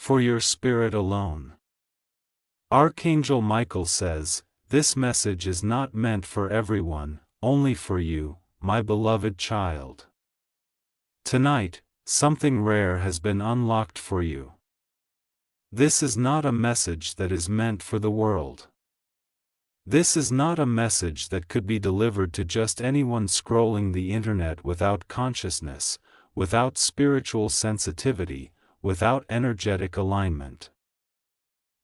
for your spirit alone. Archangel Michael says, this message is not meant for everyone, only for you, my beloved child. Tonight, something rare has been unlocked for you. This is not a message that is meant for the world. This is not a message that could be delivered to just anyone scrolling the internet without consciousness, without spiritual sensitivity, without energetic alignment.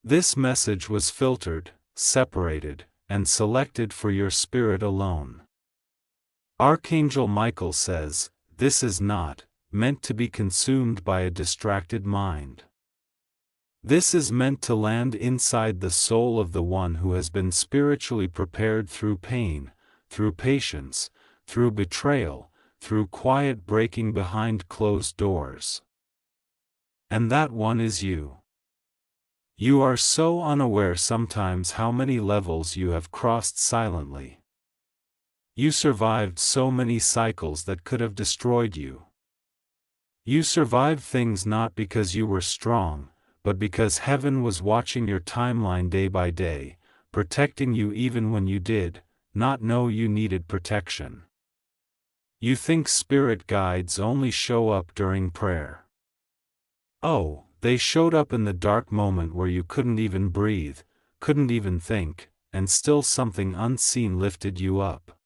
This message was filtered, separated, and selected for your spirit alone. Archangel Michael says, this is not meant to be consumed by a distracted mind. This is meant to land inside the soul of the one who has been spiritually prepared through pain, through patience, through betrayal, through quiet breaking behind closed doors. And that one is you. You are so unaware sometimes how many levels you have crossed silently. You survived so many cycles that could have destroyed you. You survived things not because you were strong, but because heaven was watching your timeline day by day, protecting you even when you did not know you needed protection. You think spirit guides only show up during prayer. Oh, they showed up in the dark moment where you couldn't even breathe, couldn't even think, and still something unseen lifted you up.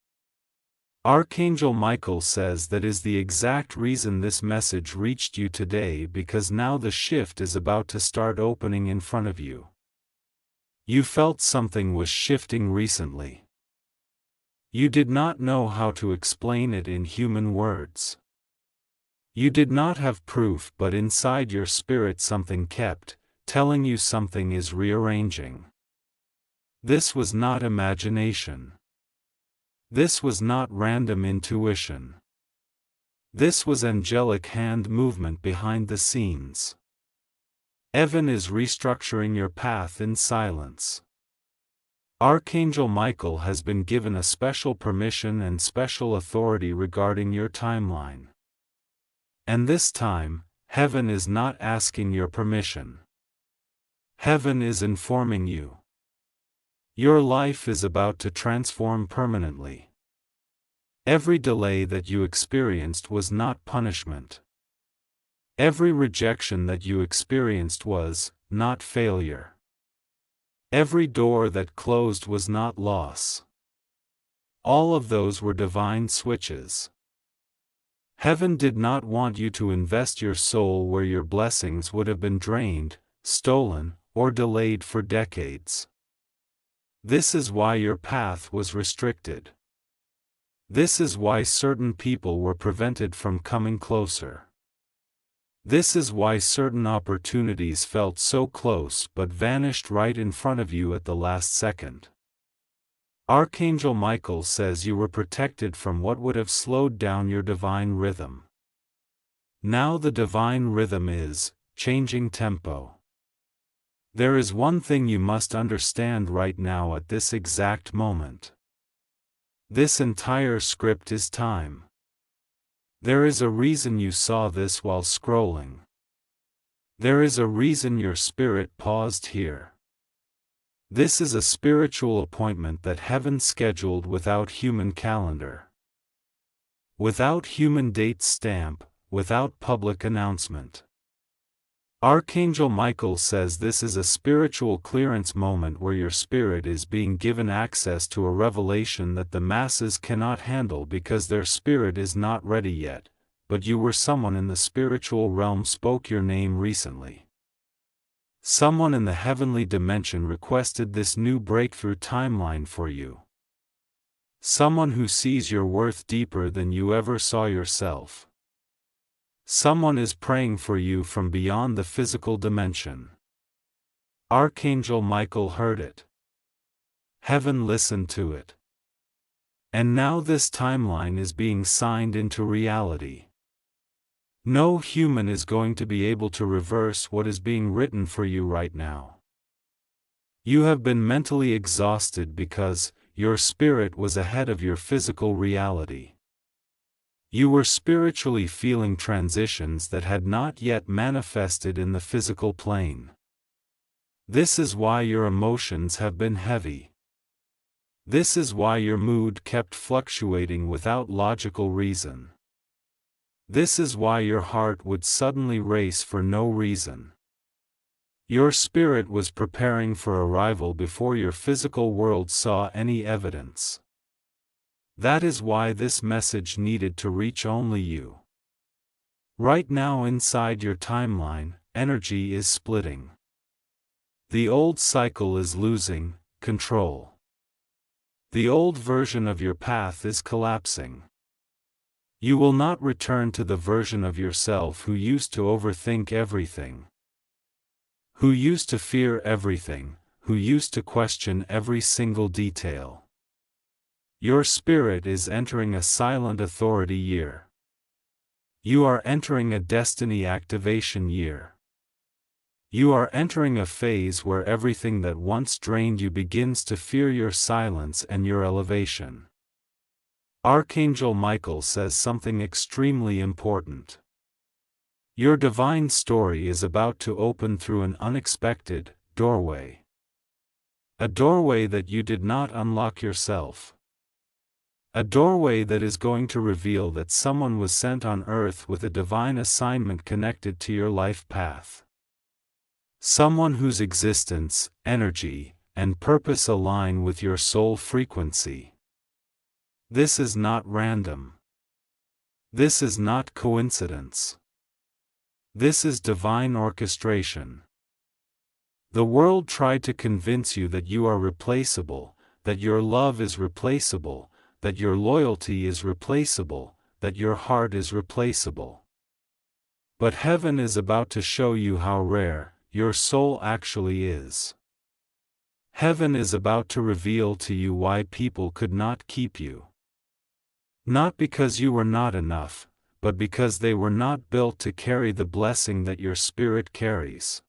Archangel Michael says that is the exact reason this message reached you today, because now the shift is about to start opening in front of you. You felt something was shifting recently. You did not know how to explain it in human words. You did not have proof, but inside your spirit something kept telling you something is rearranging. This was not imagination. This was not random intuition. This was angelic hand movement behind the scenes. Heaven is restructuring your path in silence. Archangel Michael has been given a special permission and special authority regarding your timeline. And this time, heaven is not asking your permission. Heaven is informing you. Your life is about to transform permanently. Every delay that you experienced was not punishment. Every rejection that you experienced was not failure. Every door that closed was not loss. All of those were divine switches. Heaven did not want you to invest your soul where your blessings would have been drained, stolen, or delayed for decades. This is why your path was restricted. This is why certain people were prevented from coming closer. This is why certain opportunities felt so close but vanished right in front of you at the last second. Archangel Michael says you were protected from what would have slowed down your divine rhythm. Now the divine rhythm is changing tempo. There is one thing you must understand right now at this exact moment. This entire script is time. There is a reason you saw this while scrolling. There is a reason your spirit paused here. This is a spiritual appointment that heaven scheduled without human calendar. Without human date stamp, without public announcement. Archangel Michael says this is a spiritual clearance moment where your spirit is being given access to a revelation that the masses cannot handle because their spirit is not ready yet, but you were someone in the spiritual realm spoke your name recently. Someone in the heavenly dimension requested this new breakthrough timeline for you. Someone who sees your worth deeper than you ever saw yourself. Someone is praying for you from beyond the physical dimension. Archangel Michael heard it. Heaven listened to it. And now this timeline is being signed into reality. No human is going to be able to reverse what is being written for you right now. You have been mentally exhausted because your spirit was ahead of your physical reality. You were spiritually feeling transitions that had not yet manifested in the physical plane. This is why your emotions have been heavy. This is why your mood kept fluctuating without logical reason. This is why your heart would suddenly race for no reason. Your spirit was preparing for arrival before your physical world saw any evidence. That is why this message needed to reach only you. Right now inside your timeline, energy is splitting. The old cycle is losing control. The old version of your path is collapsing. You will not return to the version of yourself who used to overthink everything, who used to fear everything, who used to question every single detail. Your spirit is entering a silent authority year. You are entering a destiny activation year. You are entering a phase where everything that once drained you begins to fear your silence and your elevation. Archangel Michael says something extremely important. Your divine story is about to open through an unexpected doorway. A doorway that you did not unlock yourself. A doorway that is going to reveal that someone was sent on earth with a divine assignment connected to your life path. Someone whose existence, energy, and purpose align with your soul frequency. This is not random. This is not coincidence. This is divine orchestration. The world tried to convince you that you are replaceable, that your love is replaceable, that your loyalty is replaceable, that your heart is replaceable. But heaven is about to show you how rare your soul actually is. Heaven is about to reveal to you why people could not keep you. Not because you were not enough, but because they were not built to carry the blessing that your spirit carries.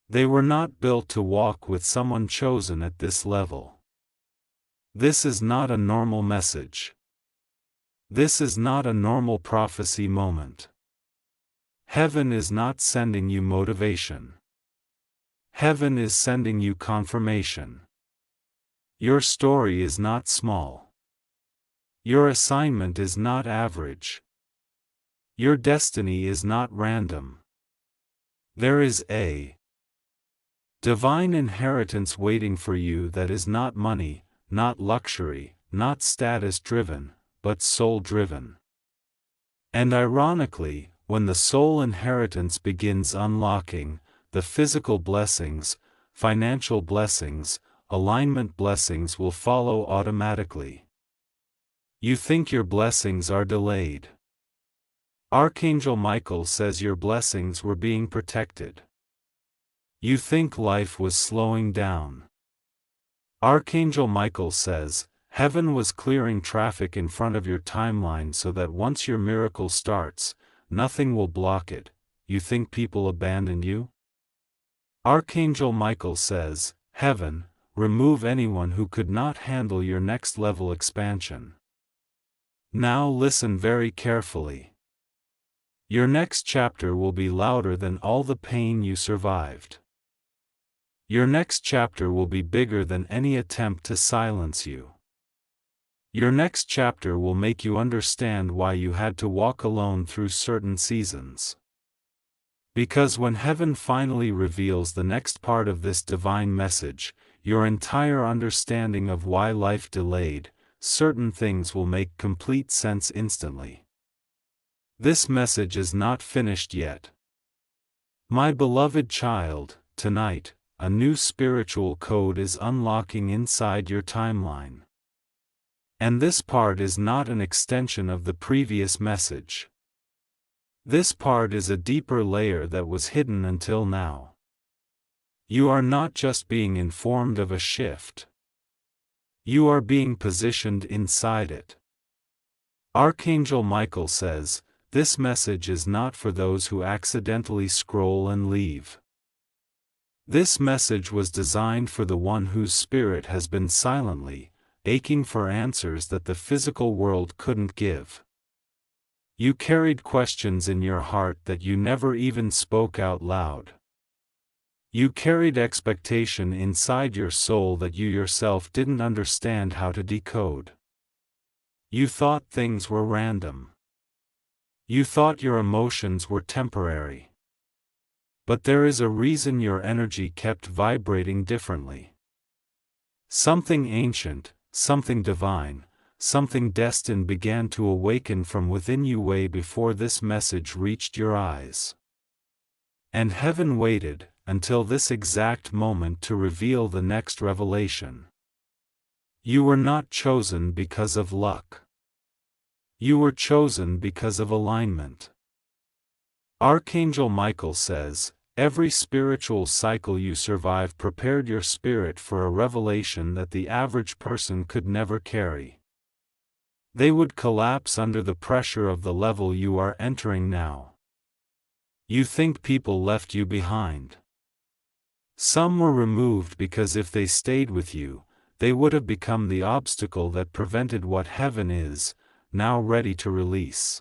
They were not built to walk with someone chosen at this level. This is not a normal message. This is not a normal prophecy moment. Heaven is not sending you motivation. Heaven is sending you confirmation. Your story is not small. Your assignment is not average. Your destiny is not random. There is a divine inheritance waiting for you that is not money, not luxury, not status-driven, but soul-driven. And ironically, when the soul inheritance begins unlocking, the physical blessings, financial blessings, alignment blessings will follow automatically. You think your blessings are delayed. Archangel Michael says your blessings were being protected. You think life was slowing down. Archangel Michael says, heaven was clearing traffic in front of your timeline so that once your miracle starts, nothing will block it. You think people abandon you? Archangel Michael says, heaven, remove anyone who could not handle your next level expansion. Now listen very carefully. Your next chapter will be louder than all the pain you survived. Your next chapter will be bigger than any attempt to silence you. Your next chapter will make you understand why you had to walk alone through certain seasons. Because when heaven finally reveals the next part of this divine message, your entire understanding of why life delayed certain things will make complete sense instantly. This message is not finished yet. My beloved child, tonight, a new spiritual code is unlocking inside your timeline. And this part is not an extension of the previous message. This part is a deeper layer that was hidden until now. You are not just being informed of a shift. You are being positioned inside it. Archangel Michael says, this message is not for those who accidentally scroll and leave. This message was designed for the one whose spirit has been silently aching for answers that the physical world couldn't give. You carried questions in your heart that you never even spoke out loud. You carried expectation inside your soul that you yourself didn't understand how to decode. You thought things were random. You thought your emotions were temporary. But there is a reason your energy kept vibrating differently. Something ancient, something divine, something destined began to awaken from within you way before this message reached your eyes. And heaven waited until this exact moment to reveal the next revelation. You were not chosen because of luck. You were chosen because of alignment. Archangel Michael says, every spiritual cycle you survive prepared your spirit for a revelation that the average person could never carry. They would collapse under the pressure of the level you are entering now. You think people left you behind. Some were removed because if they stayed with you, they would have become the obstacle that prevented what heaven is, now ready to release.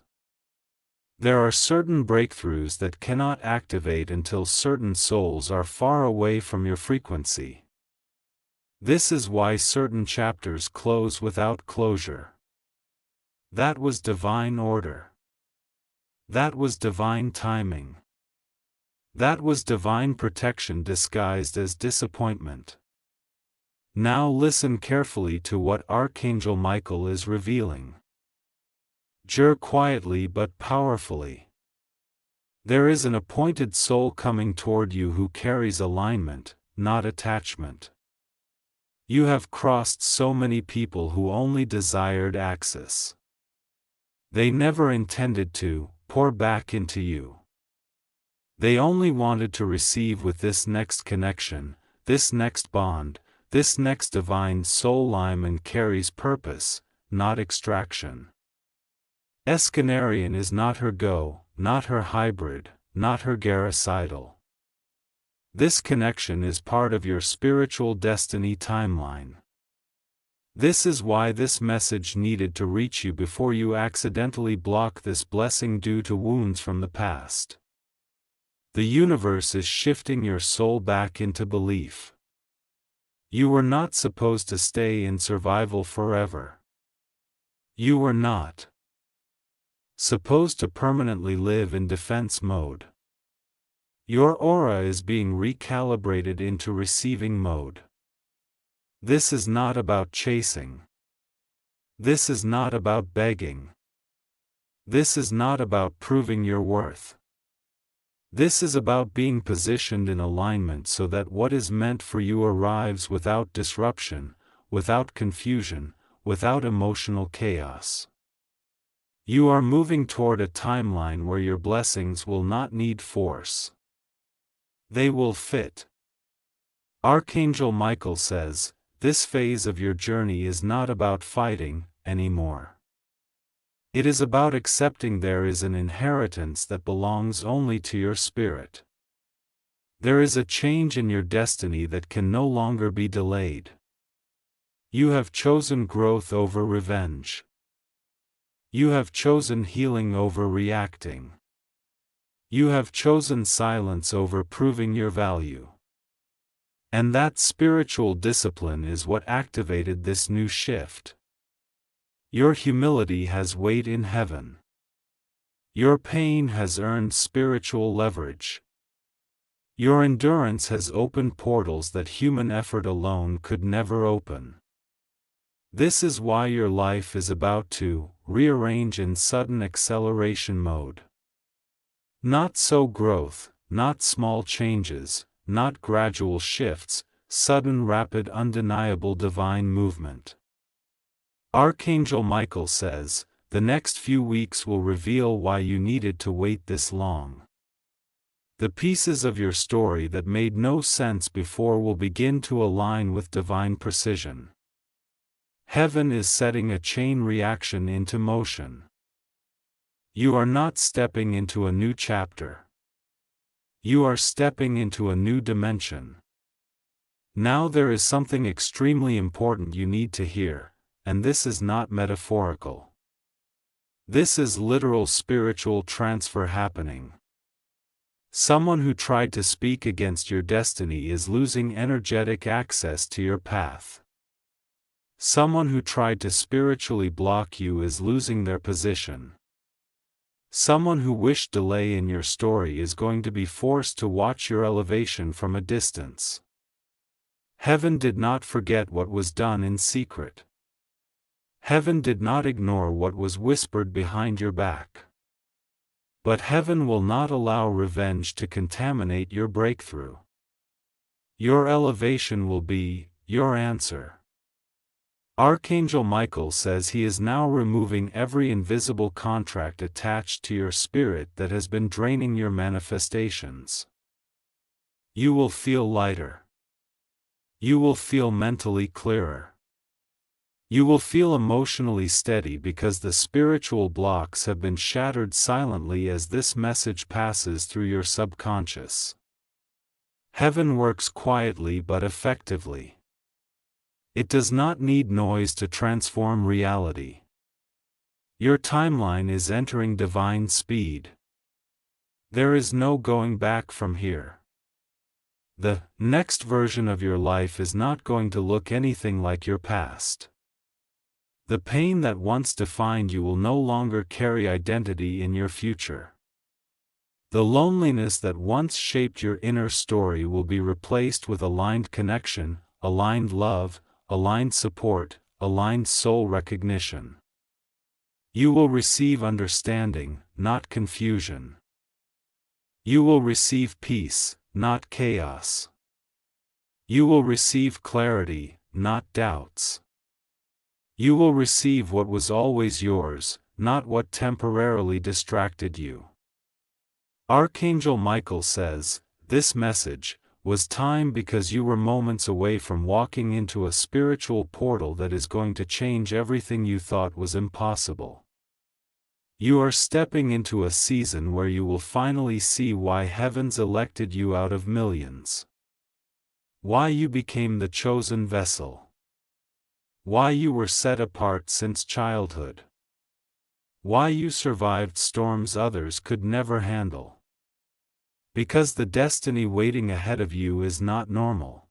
There are certain breakthroughs that cannot activate until certain souls are far away from your frequency. This is why certain chapters close without closure. That was divine order. That was divine timing. That was divine protection disguised as disappointment. Now listen carefully to what Archangel Michael is revealing. Jur quietly but powerfully. There is an appointed soul coming toward you who carries alignment, not attachment. You have crossed so many people who only desired access. They never intended to pour back into you. They only wanted to receive with this next connection, this next bond, this next divine soul alignment carries purpose, not extraction. Escanarian is not her go, not her hybrid, not her garacidal. This connection is part of your spiritual destiny timeline. This is why this message needed to reach you before you accidentally block this blessing due to wounds from the past. The universe is shifting your soul back into belief. You were not supposed to stay in survival forever. You were not supposed to permanently live in defense mode. Your aura is being recalibrated into receiving mode. This is not about chasing. This is not about begging. This is not about proving your worth. This is about being positioned in alignment so that what is meant for you arrives without disruption, without confusion, without emotional chaos. You are moving toward a timeline where your blessings will not need force. They will fit. Archangel Michael says, this phase of your journey is not about fighting anymore. It is about accepting there is an inheritance that belongs only to your spirit. There is a change in your destiny that can no longer be delayed. You have chosen growth over revenge. You have chosen healing over reacting. You have chosen silence over proving your value. And that spiritual discipline is what activated this new shift. Your humility has weight in heaven. Your pain has earned spiritual leverage. Your endurance has opened portals that human effort alone could never open. This is why your life is about to rearrange in sudden acceleration mode. Not slow growth, not small changes, not gradual shifts, sudden rapid undeniable divine movement. Archangel Michael says, the next few weeks will reveal why you needed to wait this long. The pieces of your story that made no sense before will begin to align with divine precision. Heaven is setting a chain reaction into motion. You are not stepping into a new chapter. You are stepping into a new dimension. Now there is something extremely important you need to hear, and this is not metaphorical. This is literal spiritual transfer happening. Someone who tried to speak against your destiny is losing energetic access to your path. Someone who tried to spiritually block you is losing their position. Someone who wished delay in your story is going to be forced to watch your elevation from a distance. Heaven did not forget what was done in secret. Heaven did not ignore what was whispered behind your back. But heaven will not allow revenge to contaminate your breakthrough. Your elevation will be your answer. Archangel Michael says he is now removing every invisible contract attached to your spirit that has been draining your manifestations. You will feel lighter. You will feel mentally clearer. You will feel emotionally steady because the spiritual blocks have been shattered silently as this message passes through your subconscious. Heaven works quietly but effectively. It does not need noise to transform reality. Your timeline is entering divine speed. There is no going back from here. The next version of your life is not going to look anything like your past. The pain that once defined you will no longer carry identity in your future. The loneliness that once shaped your inner story will be replaced with aligned connection, aligned love, aligned support, aligned soul recognition. You will receive understanding, not confusion. You will receive peace, not chaos. You will receive clarity, not doubts. You will receive what was always yours, not what temporarily distracted you. Archangel Michael says, this message was time because you were moments away from walking into a spiritual portal that is going to change everything you thought was impossible. You are stepping into a season where you will finally see why heavens elected you out of millions. Why you became the chosen vessel. Why you were set apart since childhood. Why you survived storms others could never handle. Because the destiny waiting ahead of you is not normal.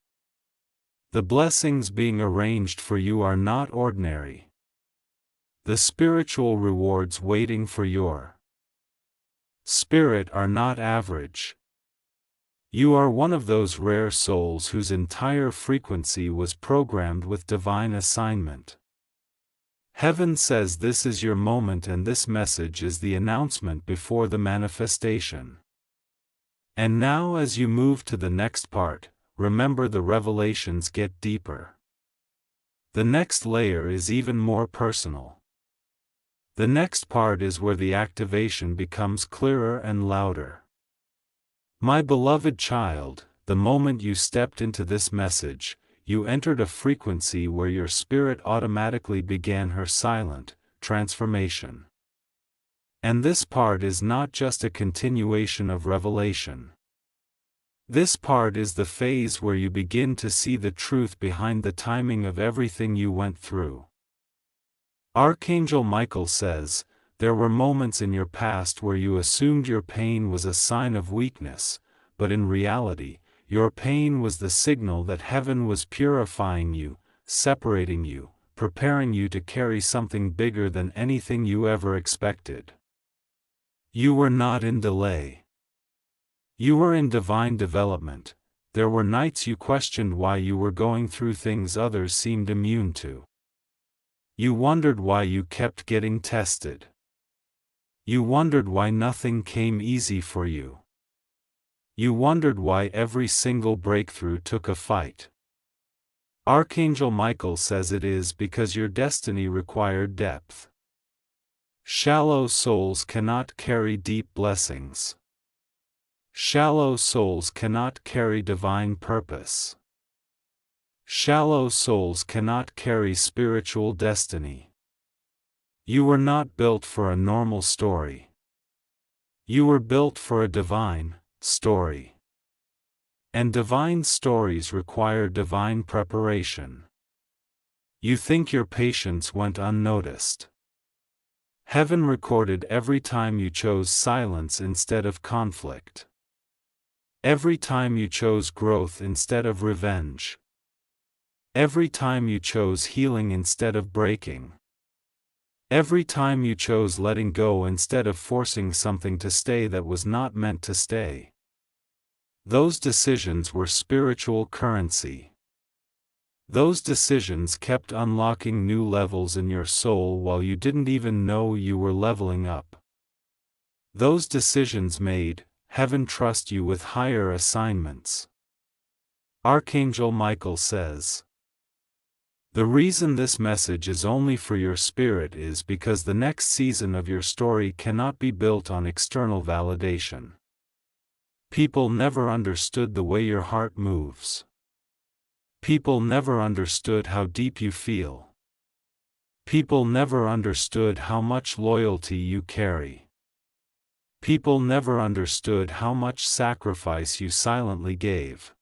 The blessings being arranged for you are not ordinary. The spiritual rewards waiting for your spirit are not average. You are one of those rare souls whose entire frequency was programmed with divine assignment. Heaven says this is your moment and this message is the announcement before the manifestation. And now as you move to the next part, remember the revelations get deeper. The next layer is even more personal. The next part is where the activation becomes clearer and louder. My beloved child, the moment you stepped into this message, you entered a frequency where your spirit automatically began her silent transformation. And this part is not just a continuation of revelation. This part is the phase where you begin to see the truth behind the timing of everything you went through. Archangel Michael says, there were moments in your past where you assumed your pain was a sign of weakness, but in reality, your pain was the signal that heaven was purifying you, separating you, preparing you to carry something bigger than anything you ever expected. You were not in delay. You were in divine development. There were nights you questioned why you were going through things others seemed immune to. You wondered why you kept getting tested. You wondered why nothing came easy for you. You wondered why every single breakthrough took a fight. Archangel Michael says it is because your destiny required depth. Shallow souls cannot carry deep blessings. Shallow souls cannot carry divine purpose. Shallow souls cannot carry spiritual destiny. You were not built for a normal story. You were built for a divine story. And divine stories require divine preparation. You think your patience went unnoticed. Heaven recorded every time you chose silence instead of conflict. Every time you chose growth instead of revenge. Every time you chose healing instead of breaking. Every time you chose letting go instead of forcing something to stay that was not meant to stay. Those decisions were spiritual currency. Those decisions kept unlocking new levels in your soul while you didn't even know you were leveling up. Those decisions made heaven trust you with higher assignments. Archangel Michael says, the reason this message is only for your spirit is because the next season of your story cannot be built on external validation. People never understood the way your heart moves. People never understood how deep you feel. People never understood how much loyalty you carry. People never understood how much sacrifice you silently gave.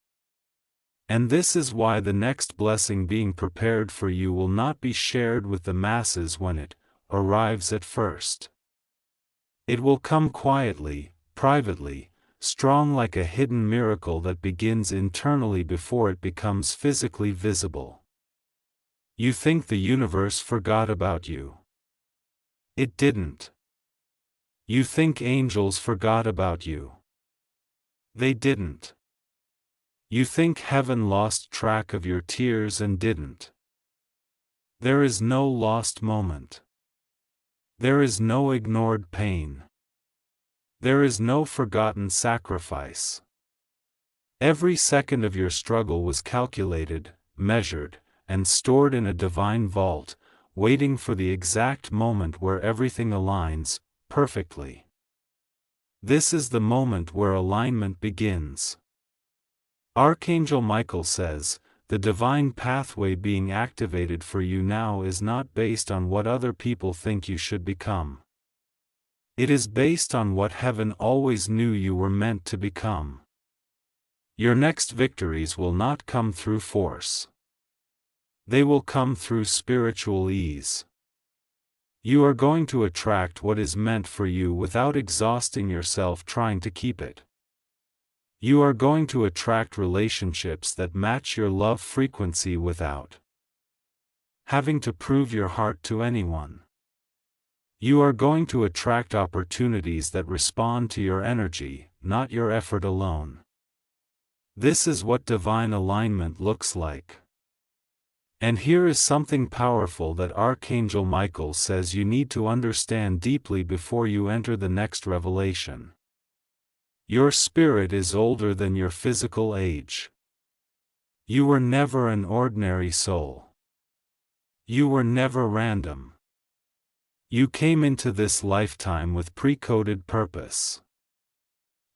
And this is why the next blessing being prepared for you will not be shared with the masses when it arrives at first. It will come quietly, privately, strong like a hidden miracle that begins internally before it becomes physically visible. You think the universe forgot about you. It didn't. You think angels forgot about you. They didn't. You think heaven lost track of your tears and didn't. There is no lost moment. There is no ignored pain. There is no forgotten sacrifice. Every second of your struggle was calculated, measured, and stored in a divine vault, waiting for the exact moment where everything aligns perfectly. This is the moment where alignment begins. Archangel Michael says, the divine pathway being activated for you now is not based on what other people think you should become. It is based on what heaven always knew you were meant to become. Your next victories will not come through force. They will come through spiritual ease. You are going to attract what is meant for you without exhausting yourself trying to keep it. You are going to attract relationships that match your love frequency without having to prove your heart to anyone. You are going to attract opportunities that respond to your energy, not your effort alone. This is what divine alignment looks like. And here is something powerful that Archangel Michael says you need to understand deeply before you enter the next revelation. Your spirit is older than your physical age. You were never an ordinary soul. You were never random. You came into this lifetime with pre-coded purpose.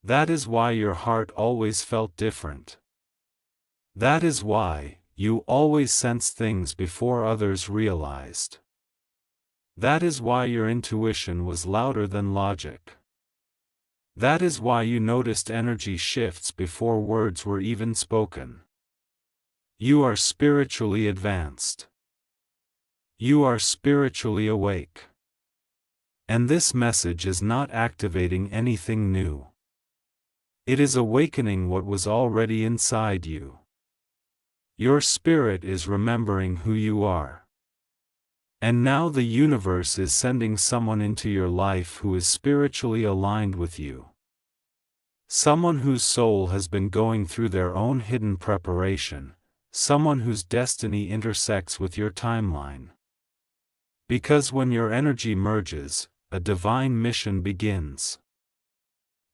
That is why your heart always felt different. That is why you always sensed things before others realized. That is why your intuition was louder than logic. That is why you noticed energy shifts before words were even spoken. You are spiritually advanced. You are spiritually awake. And this message is not activating anything new. It is awakening what was already inside you. Your spirit is remembering who you are. And now the universe is sending someone into your life who is spiritually aligned with you. Someone whose soul has been going through their own hidden preparation, someone whose destiny intersects with your timeline. Because when your energy merges, a divine mission begins.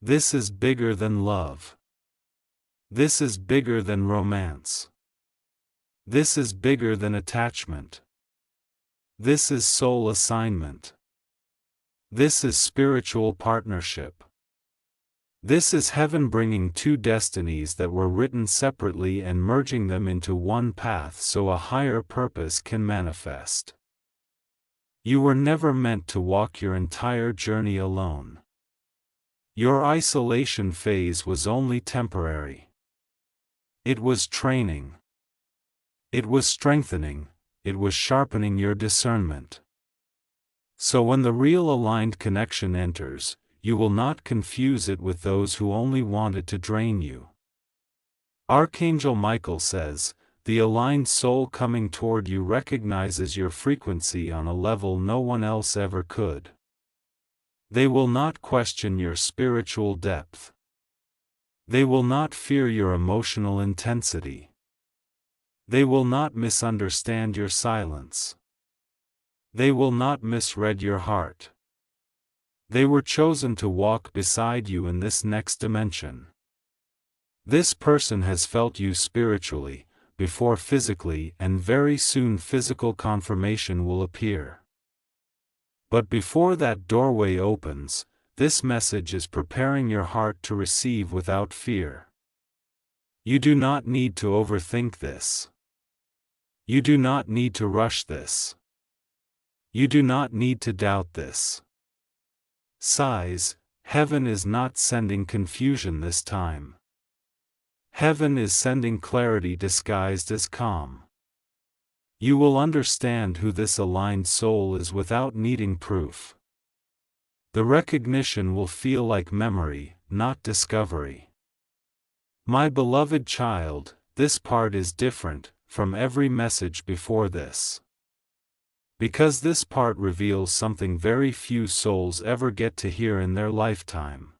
This is bigger than love. This is bigger than romance. This is bigger than attachment. This is soul assignment. This is spiritual partnership. This is heaven bringing two destinies that were written separately and merging them into one path so a higher purpose can manifest. You were never meant to walk your entire journey alone. Your isolation phase was only temporary. It was training. It was strengthening. It was sharpening your discernment. So when the real aligned connection enters, you will not confuse it with those who only want it to drain you. Archangel Michael says, the aligned soul coming toward you recognizes your frequency on a level no one else ever could. They will not question your spiritual depth. They will not fear your emotional intensity. They will not misunderstand your silence. They will not misread your heart. They were chosen to walk beside you in this next dimension. This person has felt you spiritually, before physically, and very soon physical confirmation will appear. But before that doorway opens, this message is preparing your heart to receive without fear. You do not need to overthink this. You do not need to rush this. You do not need to doubt this. Sighs, heaven is not sending confusion this time. Heaven is sending clarity disguised as calm. You will understand who this aligned soul is without needing proof. The recognition will feel like memory, not discovery. My beloved child, this part is different from every message before this. Because this part reveals something very few souls ever get to hear in their lifetime.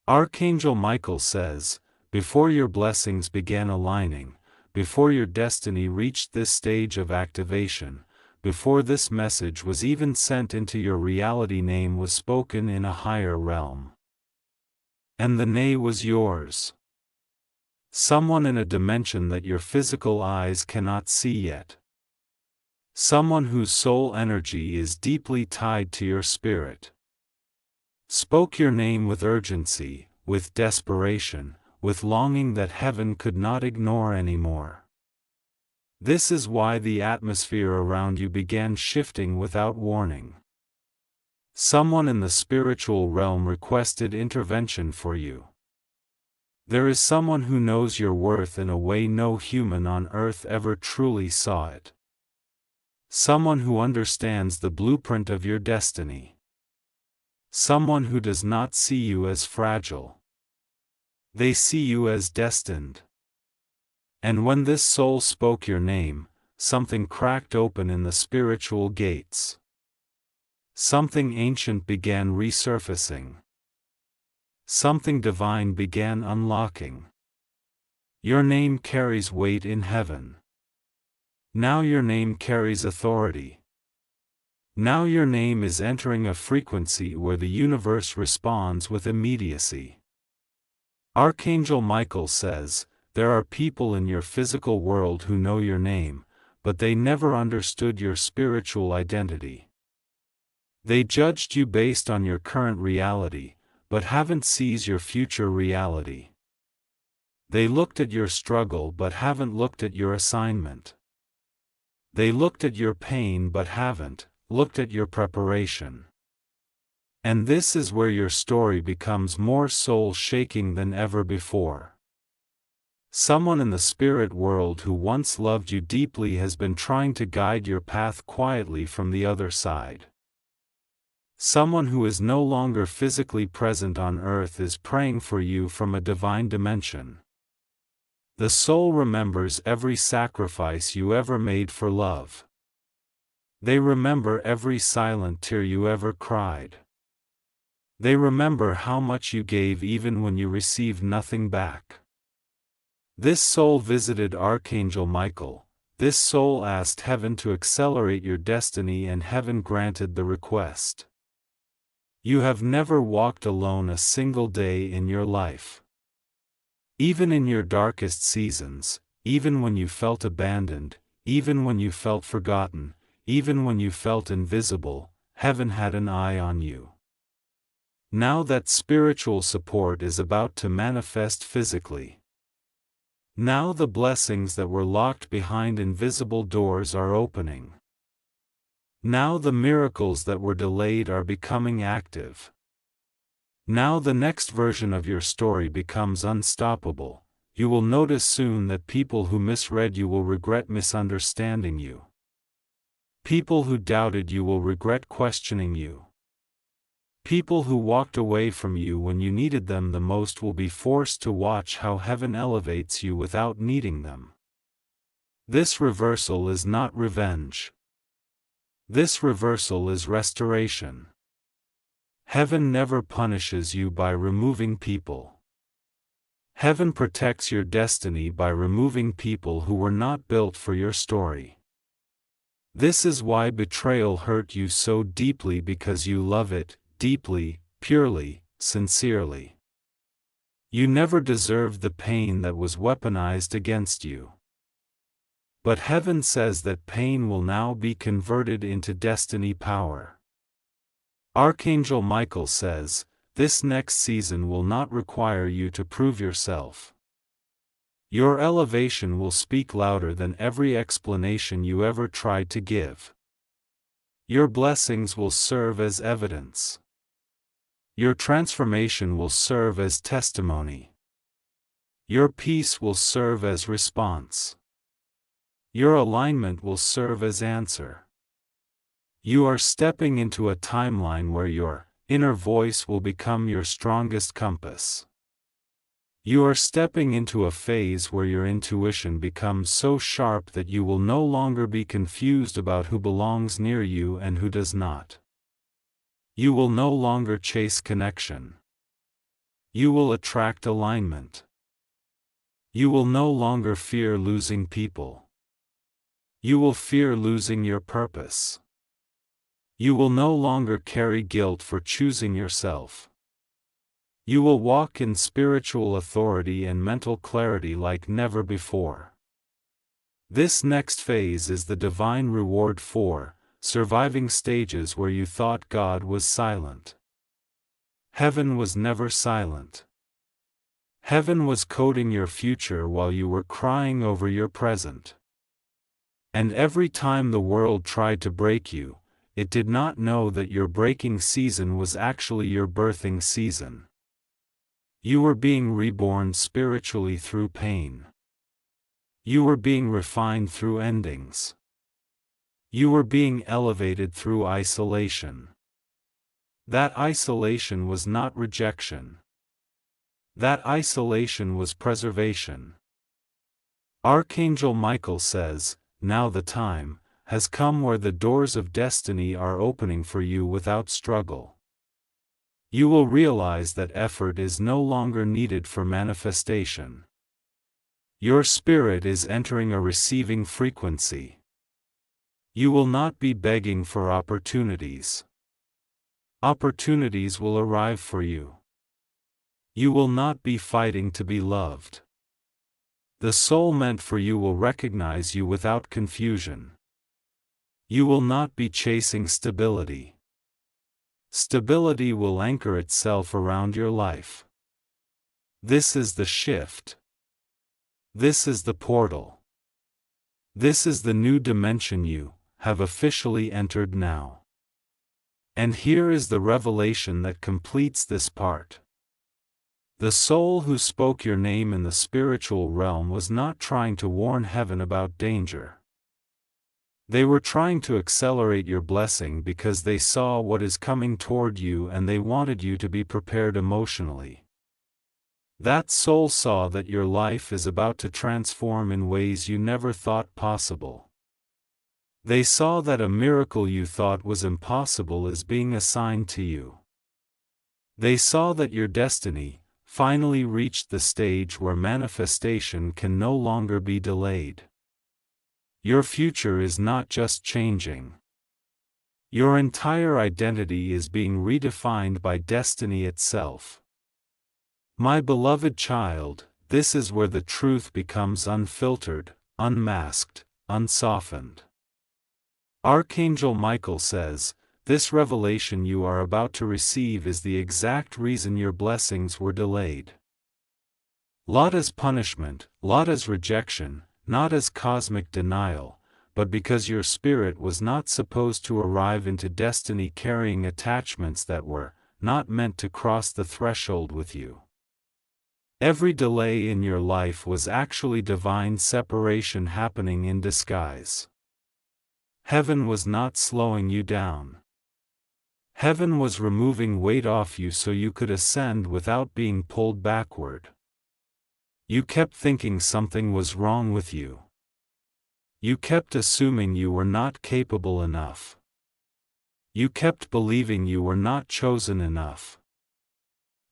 Archangel Michael says, before your blessings began aligning, before your destiny reached this stage of activation, before this message was even sent into your reality, name was spoken in a higher realm. And the nay was yours. Someone in a dimension that your physical eyes cannot see yet. Someone whose soul energy is deeply tied to your spirit. Spoke your name with urgency, with desperation, with longing that heaven could not ignore anymore. This is why the atmosphere around you began shifting without warning. Someone in the spiritual realm requested intervention for you. There is someone who knows your worth in a way no human on earth ever truly saw it. Someone who understands the blueprint of your destiny. Someone who does not see you as fragile. They see you as destined. And when this soul spoke your name, something cracked open in the spiritual gates. Something ancient began resurfacing. Something divine began unlocking. Your name carries weight in heaven. Now your name carries authority. Now your name is entering a frequency where the universe responds with immediacy. Archangel Michael says, there are people in your physical world who know your name, but they never understood your spiritual identity. They judged you based on your current reality, but haven't seized your future reality. They looked at your struggle but haven't looked at your assignment. They looked at your pain but haven't looked at your preparation. And this is where your story becomes more soul-shaking than ever before. Someone in the spirit world who once loved you deeply has been trying to guide your path quietly from the other side. Someone who is no longer physically present on earth is praying for you from a divine dimension. The soul remembers every sacrifice you ever made for love. They remember every silent tear you ever cried. They remember how much you gave even when you received nothing back. This soul visited Archangel Michael. This soul asked heaven to accelerate your destiny, and heaven granted the request. You have never walked alone a single day in your life. Even in your darkest seasons, even when you felt abandoned, even when you felt forgotten, even when you felt invisible, heaven had an eye on you. Now that spiritual support is about to manifest physically. Now the blessings that were locked behind invisible doors are opening. Now the miracles that were delayed are becoming active. Now the next version of your story becomes unstoppable. You will notice soon that people who misread you will regret misunderstanding you. People who doubted you will regret questioning you. People who walked away from you when you needed them the most will be forced to watch how heaven elevates you without needing them. This reversal is not revenge. This reversal is restoration. Heaven never punishes you by removing people. Heaven protects your destiny by removing people who were not built for your story. This is why betrayal hurt you so deeply, because you love it deeply, purely, sincerely. You never deserved the pain that was weaponized against you. But heaven says that pain will now be converted into destiny power. Archangel Michael says, this next season will not require you to prove yourself. Your elevation will speak louder than every explanation you ever tried to give. Your blessings will serve as evidence. Your transformation will serve as testimony. Your peace will serve as response. Your alignment will serve as answer. You are stepping into a timeline where your inner voice will become your strongest compass. You are stepping into a phase where your intuition becomes so sharp that you will no longer be confused about who belongs near you and who does not. You will no longer chase connection. You will attract alignment. You will no longer fear losing people. You will fear losing your purpose. You will no longer carry guilt for choosing yourself. You will walk in spiritual authority and mental clarity like never before. This next phase is the divine reward for surviving stages where you thought God was silent. Heaven was never silent. Heaven was coding your future while you were crying over your present. And every time the world tried to break you, it did not know that your breaking season was actually your birthing season. You were being reborn spiritually through pain. You were being refined through endings. You were being elevated through isolation. That isolation was not rejection. That isolation was preservation. Archangel Michael says, now the time has come where the doors of destiny are opening for you without struggle. You will realize that effort is no longer needed for manifestation. Your spirit is entering a receiving frequency. You will not be begging for opportunities. Opportunities will arrive for you. You will not be fighting to be loved. The soul meant for you will recognize you without confusion. You will not be chasing stability. Stability will anchor itself around your life. This is the shift. This is the portal. This is the new dimension you have officially entered now. And here is the revelation that completes this part. The soul who spoke your name in the spiritual realm was not trying to warn heaven about danger. They were trying to accelerate your blessing because they saw what is coming toward you and they wanted you to be prepared emotionally. That soul saw that your life is about to transform in ways you never thought possible. They saw that a miracle you thought was impossible is being assigned to you. They saw that your destiny finally reached the stage where manifestation can no longer be delayed. Your future is not just changing. Your entire identity is being redefined by destiny itself. My beloved child, this is where the truth becomes unfiltered, unmasked, unsoftened. Archangel Michael says, this revelation you are about to receive is the exact reason your blessings were delayed. Not as punishment, not as rejection, not as cosmic denial, but because your spirit was not supposed to arrive into destiny carrying attachments that were not meant to cross the threshold with you. Every delay in your life was actually divine separation happening in disguise. Heaven was not slowing you down. Heaven was removing weight off you so you could ascend without being pulled backward. You kept thinking something was wrong with you. You kept assuming you were not capable enough. You kept believing you were not chosen enough.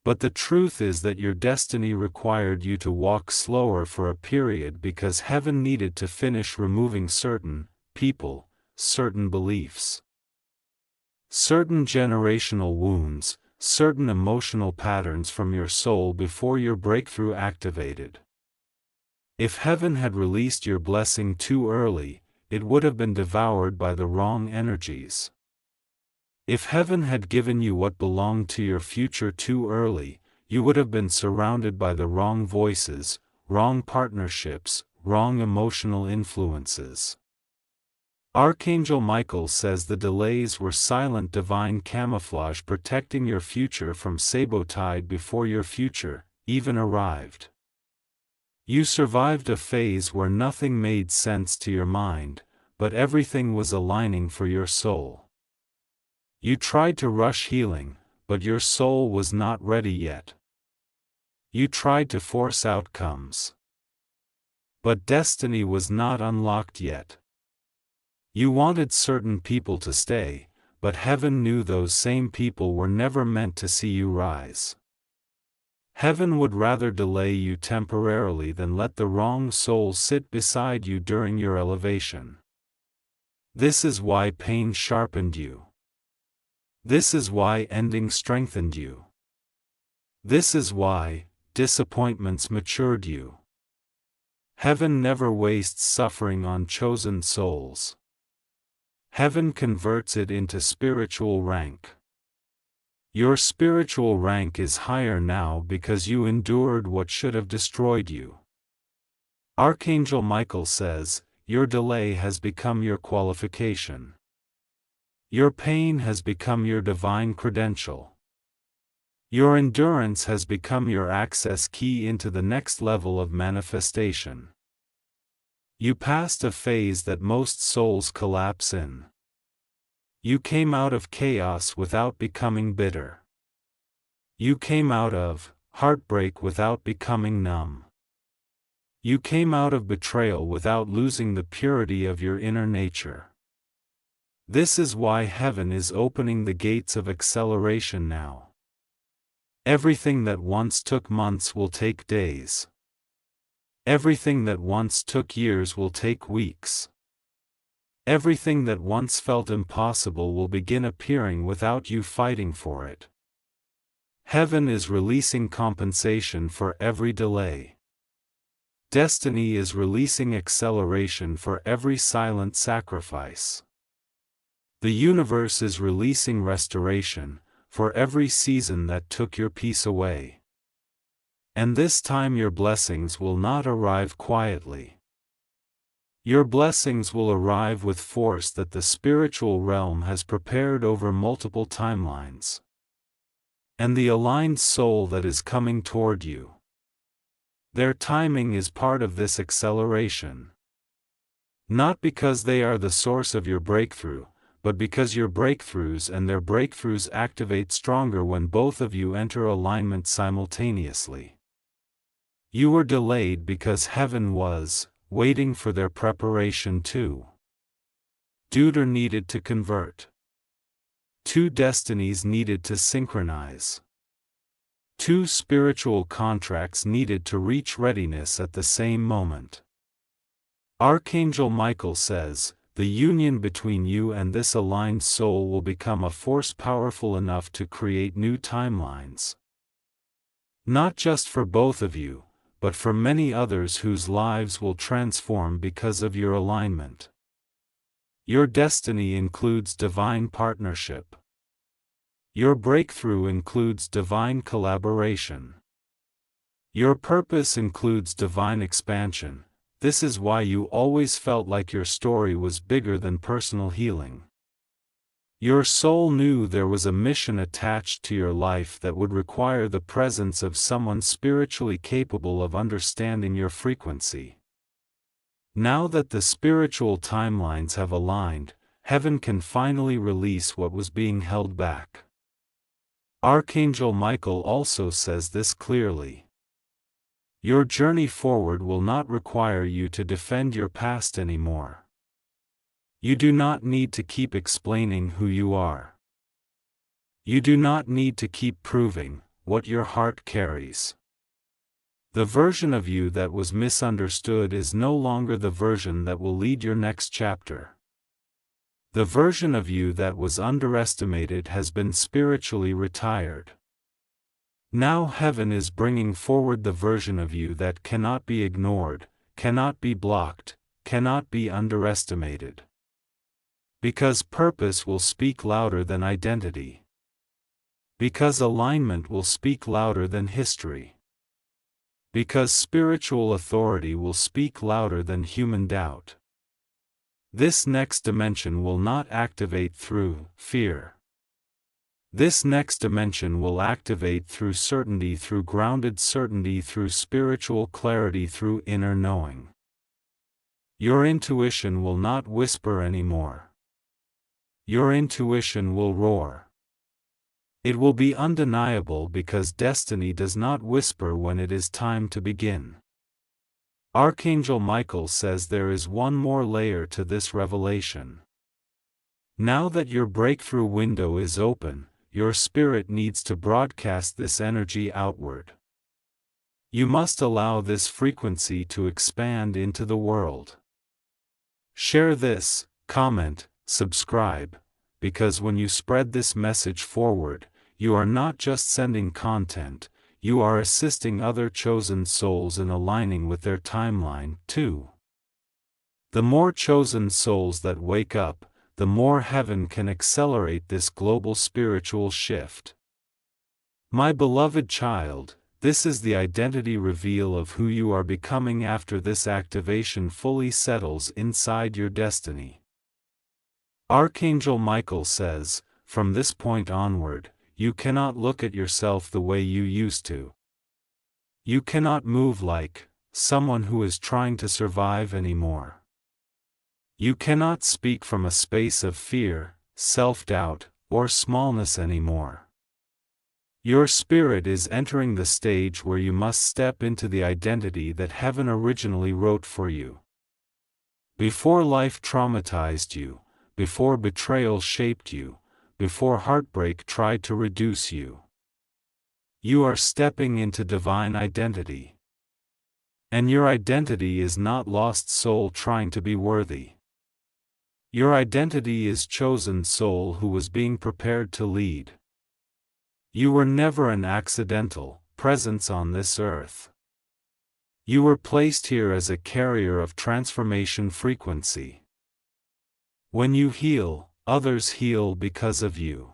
But the truth is that your destiny required you to walk slower for a period because heaven needed to finish removing certain people, certain beliefs, certain generational wounds, certain emotional patterns from your soul before your breakthrough activated. If heaven had released your blessing too early, it would have been devoured by the wrong energies. If heaven had given you what belonged to your future too early, you would have been surrounded by the wrong voices, wrong partnerships, wrong emotional influences. Archangel Michael says the delays were silent divine camouflage protecting your future from sabotage before your future even arrived. You survived a phase where nothing made sense to your mind, but everything was aligning for your soul. You tried to rush healing, but your soul was not ready yet. You tried to force outcomes, but destiny was not unlocked yet. You wanted certain people to stay, but heaven knew those same people were never meant to see you rise. Heaven would rather delay you temporarily than let the wrong soul sit beside you during your elevation. This is why pain sharpened you. This is why ending strengthened you. This is why disappointments matured you. Heaven never wastes suffering on chosen souls. Heaven converts it into spiritual rank. Your spiritual rank is higher now because you endured what should have destroyed you. Archangel Michael says, your delay has become your qualification. Your pain has become your divine credential. Your endurance has become your access key into the next level of manifestation. You passed a phase that most souls collapse in. You came out of chaos without becoming bitter. You came out of heartbreak without becoming numb. You came out of betrayal without losing the purity of your inner nature. This is why heaven is opening the gates of acceleration now. Everything that once took months will take days. Everything that once took years will take weeks. Everything that once felt impossible will begin appearing without you fighting for it. Heaven is releasing compensation for every delay. Destiny is releasing acceleration for every silent sacrifice. The universe is releasing restoration for every season that took your peace away. And this time your blessings will not arrive quietly. Your blessings will arrive with force that the spiritual realm has prepared over multiple timelines. And the aligned soul that is coming toward you. Their timing is part of this acceleration. Not because they are the source of your breakthrough, but because your breakthroughs and their breakthroughs activate stronger when both of you enter alignment simultaneously. You were delayed because heaven was waiting for their preparation too. Deuter needed to convert. Two destinies needed to synchronize. Two spiritual contracts needed to reach readiness at the same moment. Archangel Michael says, the union between you and this aligned soul will become a force powerful enough to create new timelines. Not just for both of you, but for many others whose lives will transform because of your alignment. Your destiny includes divine partnership. Your breakthrough includes divine collaboration. Your purpose includes divine expansion. This is why you always felt like your story was bigger than personal healing. Your soul knew there was a mission attached to your life that would require the presence of someone spiritually capable of understanding your frequency. Now that the spiritual timelines have aligned, heaven can finally release what was being held back. Archangel Michael also says this clearly. Your journey forward will not require you to defend your past anymore. You do not need to keep explaining who you are. You do not need to keep proving what your heart carries. The version of you that was misunderstood is no longer the version that will lead your next chapter. The version of you that was underestimated has been spiritually retired. Now heaven is bringing forward the version of you that cannot be ignored, cannot be blocked, cannot be underestimated. Because purpose will speak louder than identity. Because alignment will speak louder than history. Because spiritual authority will speak louder than human doubt. This next dimension will not activate through fear. This next dimension will activate through certainty, through grounded certainty, through spiritual clarity, through inner knowing. Your intuition will not whisper anymore. Your intuition will roar. It will be undeniable because destiny does not whisper when it is time to begin. Archangel Michael says there is one more layer to this revelation. Now that your breakthrough window is open, your spirit needs to broadcast this energy outward. You must allow this frequency to expand into the world. Share this, comment, subscribe, because when you spread this message forward, you are not just sending content, you are assisting other chosen souls in aligning with their timeline, too. The more chosen souls that wake up, the more heaven can accelerate this global spiritual shift. My beloved child, this is the identity reveal of who you are becoming after this activation fully settles inside your destiny. Archangel Michael says, from this point onward, you cannot look at yourself the way you used to. You cannot move like someone who is trying to survive anymore. You cannot speak from a space of fear, self-doubt, or smallness anymore. Your spirit is entering the stage where you must step into the identity that heaven originally wrote for you. Before life traumatized you, before betrayal shaped you, before heartbreak tried to reduce you, you are stepping into divine identity. And your identity is not lost soul trying to be worthy. Your identity is chosen soul who was being prepared to lead. You were never an accidental presence on this earth. You were placed here as a carrier of transformation frequency. When you heal, others heal because of you.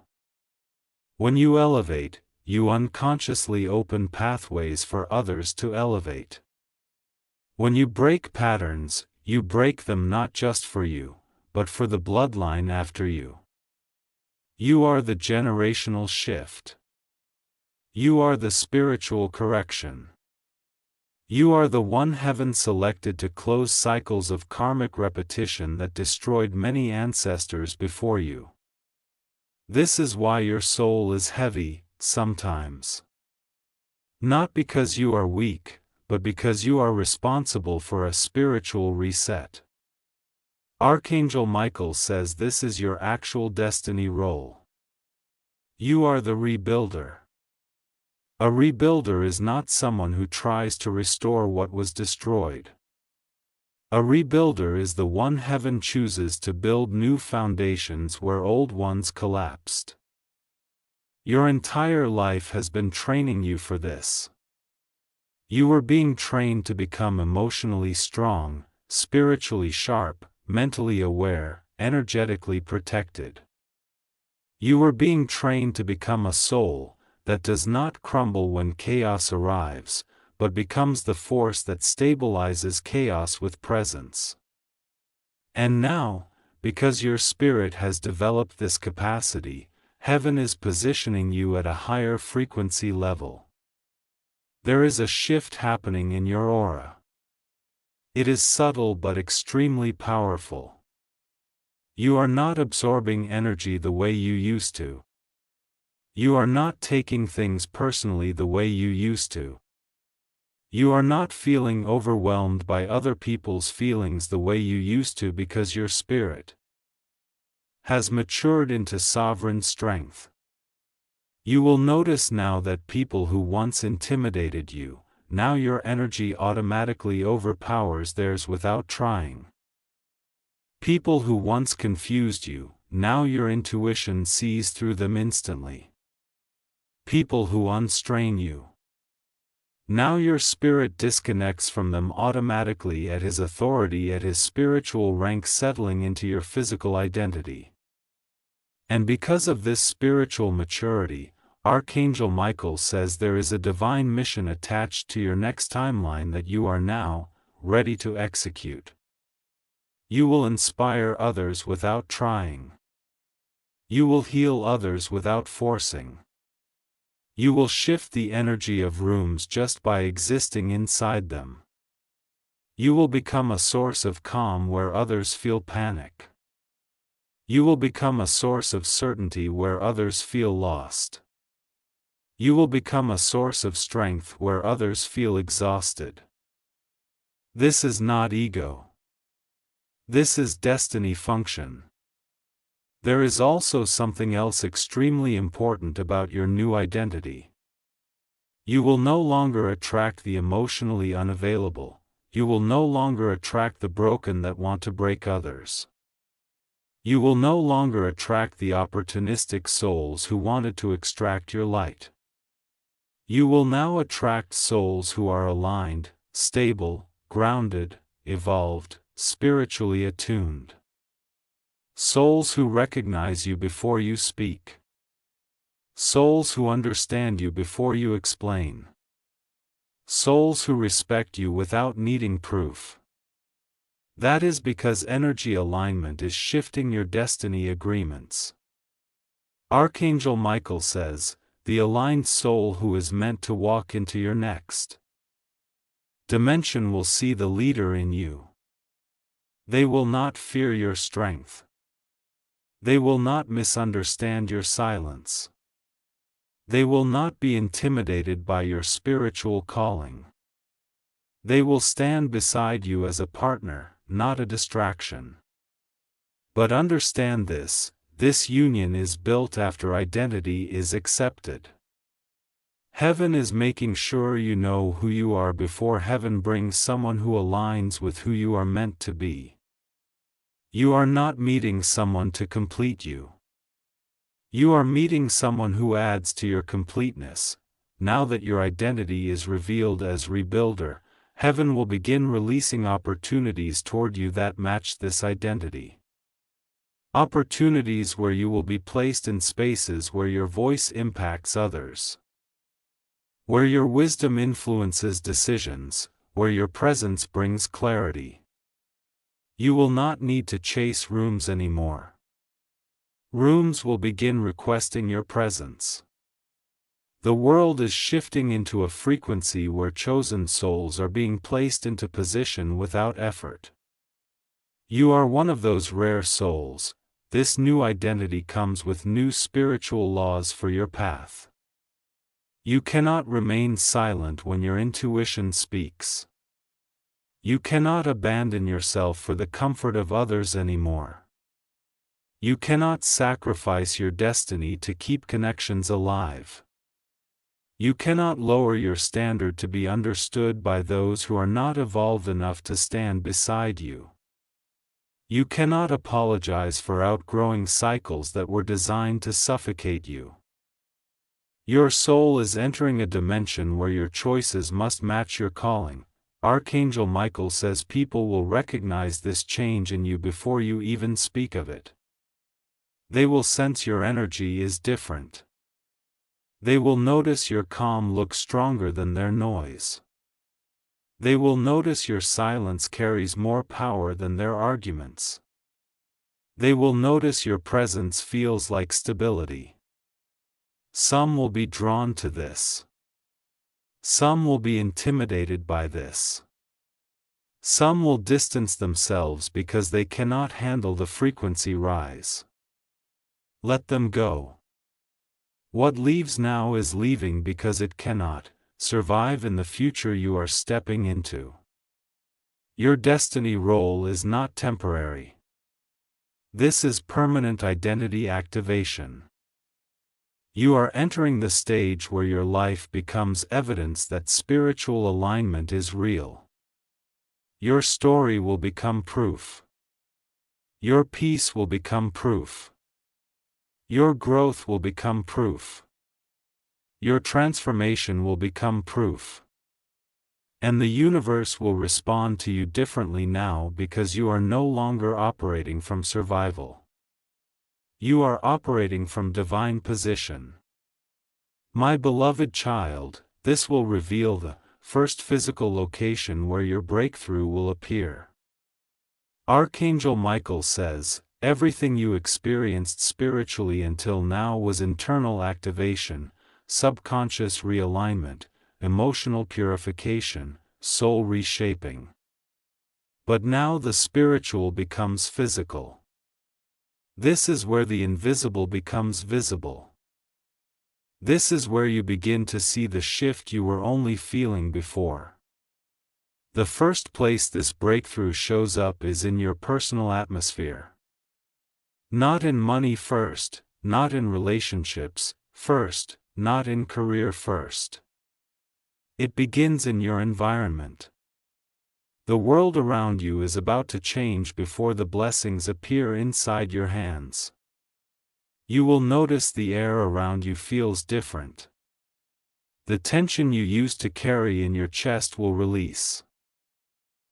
When you elevate, you unconsciously open pathways for others to elevate. When you break patterns, you break them not just for you, but for the bloodline after you. You are the generational shift. You are the spiritual correction. You are the one heaven selected to close cycles of karmic repetition that destroyed many ancestors before you. This is why your soul is heavy, sometimes. Not because you are weak, but because you are responsible for a spiritual reset. Archangel Michael says this is your actual destiny role. You are the rebuilder. A rebuilder is not someone who tries to restore what was destroyed. A rebuilder is the one heaven chooses to build new foundations where old ones collapsed. Your entire life has been training you for this. You were being trained to become emotionally strong, spiritually sharp, mentally aware, energetically protected. You were being trained to become a soul that does not crumble when chaos arrives, but becomes the force that stabilizes chaos with presence. And now, because your spirit has developed this capacity, heaven is positioning you at a higher frequency level. There is a shift happening in your aura. It is subtle but extremely powerful. You are not absorbing energy the way you used to. You are not taking things personally the way you used to. You are not feeling overwhelmed by other people's feelings the way you used to because your spirit has matured into sovereign strength. You will notice now that people who once intimidated you, now your energy automatically overpowers theirs without trying. People who once confused you, now your intuition sees through them instantly. People who unstrain you, now your spirit disconnects from them automatically at his authority, at his spiritual rank, settling into your physical identity. And because of this spiritual maturity, Archangel Michael says there is a divine mission attached to your next timeline that you are now ready to execute. You will inspire others without trying. You will heal others without forcing. You will shift the energy of rooms just by existing inside them. You will become a source of calm where others feel panic. You will become a source of certainty where others feel lost. You will become a source of strength where others feel exhausted. This is not ego. This is destiny function. There is also something else extremely important about your new identity. You will no longer attract the emotionally unavailable. You will no longer attract the broken that want to break others. You will no longer attract the opportunistic souls who wanted to extract your light. You will now attract souls who are aligned, stable, grounded, evolved, spiritually attuned. Souls who recognize you before you speak. Souls who understand you before you explain. Souls who respect you without needing proof. That is because energy alignment is shifting your destiny agreements. Archangel Michael says, the aligned soul who is meant to walk into your next dimension will see the leader in you. They will not fear your strength. They will not misunderstand your silence. They will not be intimidated by your spiritual calling. They will stand beside you as a partner, not a distraction. But understand this union is built after identity is accepted. Heaven is making sure you know who you are before heaven brings someone who aligns with who you are meant to be. You are not meeting someone to complete you. You are meeting someone who adds to your completeness. Now that your identity is revealed as rebuilder, heaven will begin releasing opportunities toward you that match this identity. Opportunities where you will be placed in spaces where your voice impacts others. Where your wisdom influences decisions, where your presence brings clarity. You will not need to chase rooms anymore. Rooms will begin requesting your presence. The world is shifting into a frequency where chosen souls are being placed into position without effort. You are one of those rare souls. This new identity comes with new spiritual laws for your path. You cannot remain silent when your intuition speaks. You cannot abandon yourself for the comfort of others anymore. You cannot sacrifice your destiny to keep connections alive. You cannot lower your standard to be understood by those who are not evolved enough to stand beside you. You cannot apologize for outgrowing cycles that were designed to suffocate you. Your soul is entering a dimension where your choices must match your calling. Archangel Michael says people will recognize this change in you before you even speak of it. They will sense your energy is different. They will notice your calm looks stronger than their noise. They will notice your silence carries more power than their arguments. They will notice your presence feels like stability. Some will be drawn to this. Some will be intimidated by this. Some will distance themselves because they cannot handle the frequency rise. Let them go. What leaves now is leaving because it cannot survive in the future you are stepping into. Your destiny role is not temporary. This is permanent identity activation. You are entering the stage where your life becomes evidence that spiritual alignment is real. Your story will become proof. Your peace will become proof. Your growth will become proof. Your transformation will become proof. And the universe will respond to you differently now because you are no longer operating from survival. You are operating from divine position. My beloved child, this will reveal the first physical location where your breakthrough will appear. Archangel Michael says, everything you experienced spiritually until now was internal activation, subconscious realignment, emotional purification, soul reshaping. But now the spiritual becomes physical. This is where the invisible becomes visible. This is where you begin to see the shift you were only feeling before. The first place this breakthrough shows up is in your personal atmosphere. Not in money first, not in relationships first, not in career first. It begins in your environment. The world around you is about to change before the blessings appear inside your hands. You will notice the air around you feels different. The tension you used to carry in your chest will release.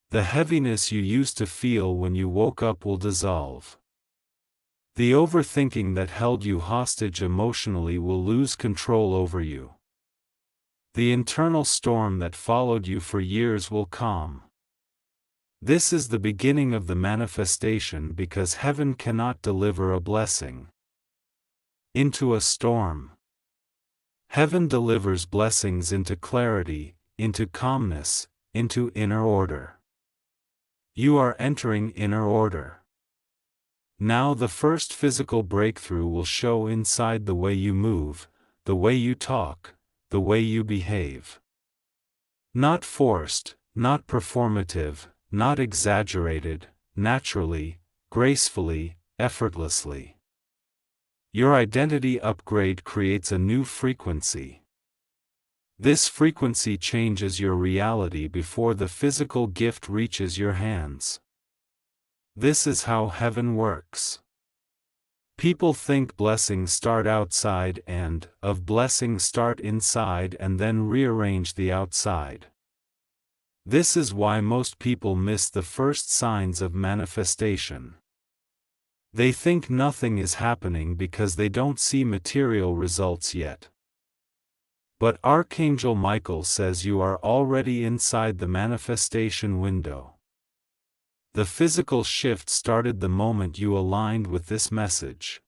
The heaviness you used to feel when you woke up will dissolve. The overthinking that held you hostage emotionally will lose control over you. The internal storm that followed you for years will calm. This is the beginning of the manifestation because heaven cannot deliver a blessing into a storm. Heaven delivers blessings into clarity, into calmness, into inner order. You are entering inner order. Now the first physical breakthrough will show inside the way you move, the way you talk, the way you behave. Not forced, not performative, not exaggerated, naturally, gracefully, effortlessly. Your identity upgrade creates a new frequency. This frequency changes your reality before the physical gift reaches your hands. This is how heaven works. People think blessings start outside and, of blessings start inside and then rearrange the outside. This is why most people miss the first signs of manifestation. They think nothing is happening because they don't see material results yet. But Archangel Michael says you are already inside the manifestation window. The physical shift started the moment you aligned with this message.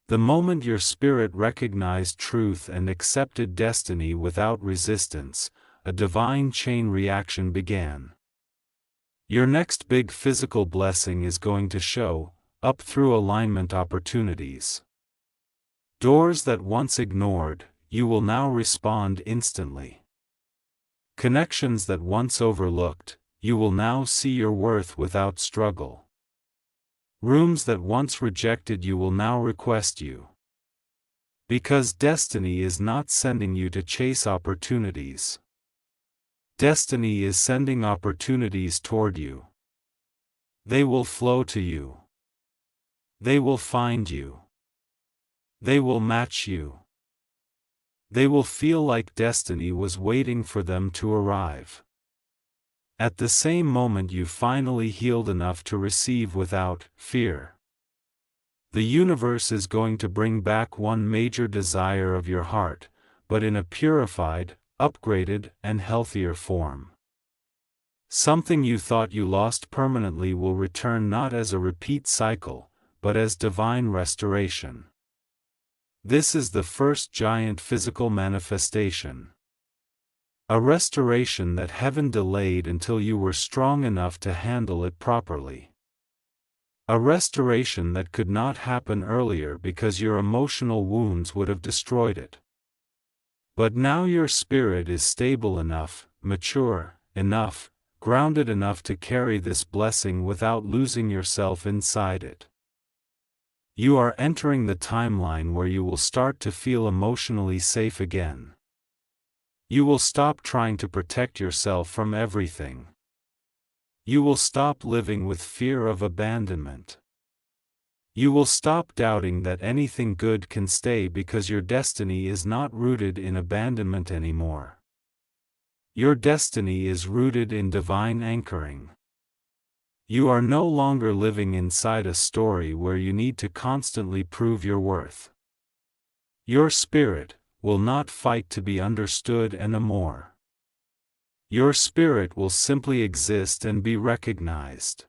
The moment your spirit recognized truth and accepted destiny without resistance, a divine chain reaction began. Your next big physical blessing is going to show up through alignment opportunities. Doors that once ignored, you will now respond instantly. Connections that once overlooked, you will now see your worth without struggle. Rooms that once rejected you will now request you. Because destiny is not sending you to chase opportunities. Destiny is sending opportunities toward you. They will flow to you. They will find you. They will match you. They will feel like destiny was waiting for them to arrive. At the same moment you finally healed enough to receive without fear. The universe is going to bring back one major desire of your heart, but in a purified, upgraded, and healthier form. Something you thought you lost permanently will return not as a repeat cycle, but as divine restoration. This is the first giant physical manifestation. A restoration that heaven delayed until you were strong enough to handle it properly. A restoration that could not happen earlier because your emotional wounds would have destroyed it. But now your spirit is stable enough, mature enough, grounded enough to carry this blessing without losing yourself inside it. You are entering the timeline where you will start to feel emotionally safe again. You will stop trying to protect yourself from everything. You will stop living with fear of abandonment. You will stop doubting that anything good can stay because your destiny is not rooted in abandonment anymore. Your destiny is rooted in divine anchoring. You are no longer living inside a story where you need to constantly prove your worth. Your spirit will not fight to be understood anymore. Your spirit will simply exist and be recognized.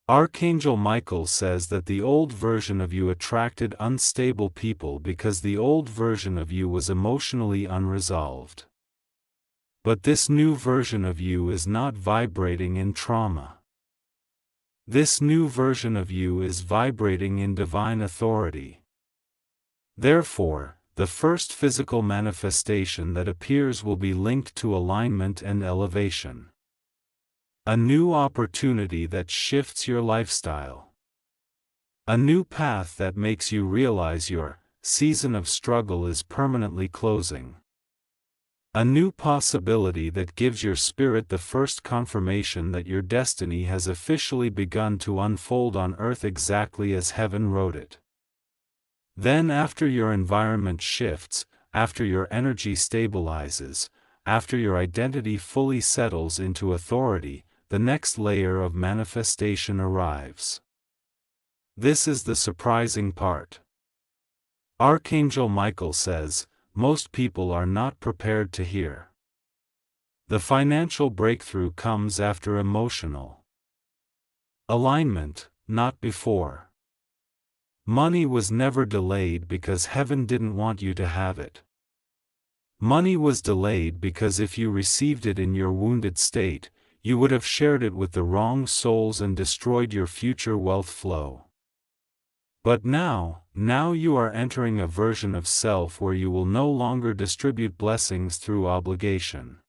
Archangel Michael says that the old version of you attracted unstable people because the old version of you was emotionally unresolved. But this new version of you is not vibrating in trauma. This new version of you is vibrating in divine authority. Therefore, the first physical manifestation that appears will be linked to alignment and elevation. A new opportunity that shifts your lifestyle. A new path that makes you realize your season of struggle is permanently closing. A new possibility that gives your spirit the first confirmation that your destiny has officially begun to unfold on earth exactly as heaven wrote it. Then after your environment shifts, after your energy stabilizes, after your identity fully settles into authority, the next layer of manifestation arrives. This is the surprising part. Archangel Michael says, most people are not prepared to hear. The financial breakthrough comes after emotional alignment, not before. Money was never delayed because heaven didn't want you to have it. Money was delayed because if you received it in your wounded state, you would have shared it with the wrong souls and destroyed your future wealth flow. But now you are entering a version of self where you will no longer distribute blessings through obligation.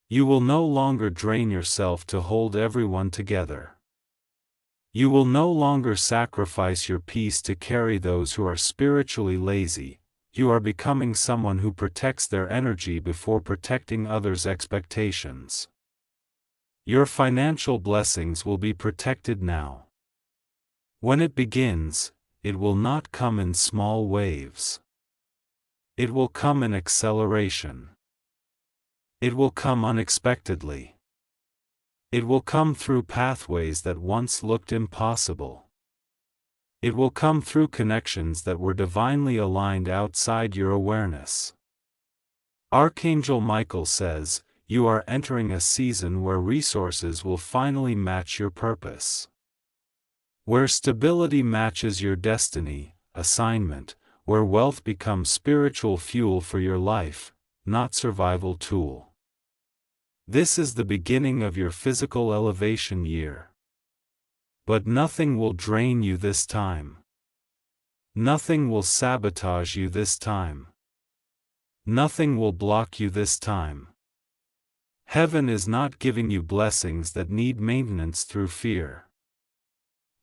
You will no longer drain yourself to hold everyone together. You will no longer sacrifice your peace to carry those who are spiritually lazy. You are becoming someone who protects their energy before protecting others' expectations. Your financial blessings will be protected now. When it begins, it will not come in small waves. It will come in acceleration. It will come unexpectedly. It will come through pathways that once looked impossible. It will come through connections that were divinely aligned outside your awareness. Archangel Michael says, you are entering a season where resources will finally match your purpose. Where stability matches your destiny, assignment, where wealth becomes spiritual fuel for your life, not survival tool. This is the beginning of your physical elevation year. But nothing will drain you this time. Nothing will sabotage you this time. Nothing will block you this time. Heaven is not giving you blessings that need maintenance through fear.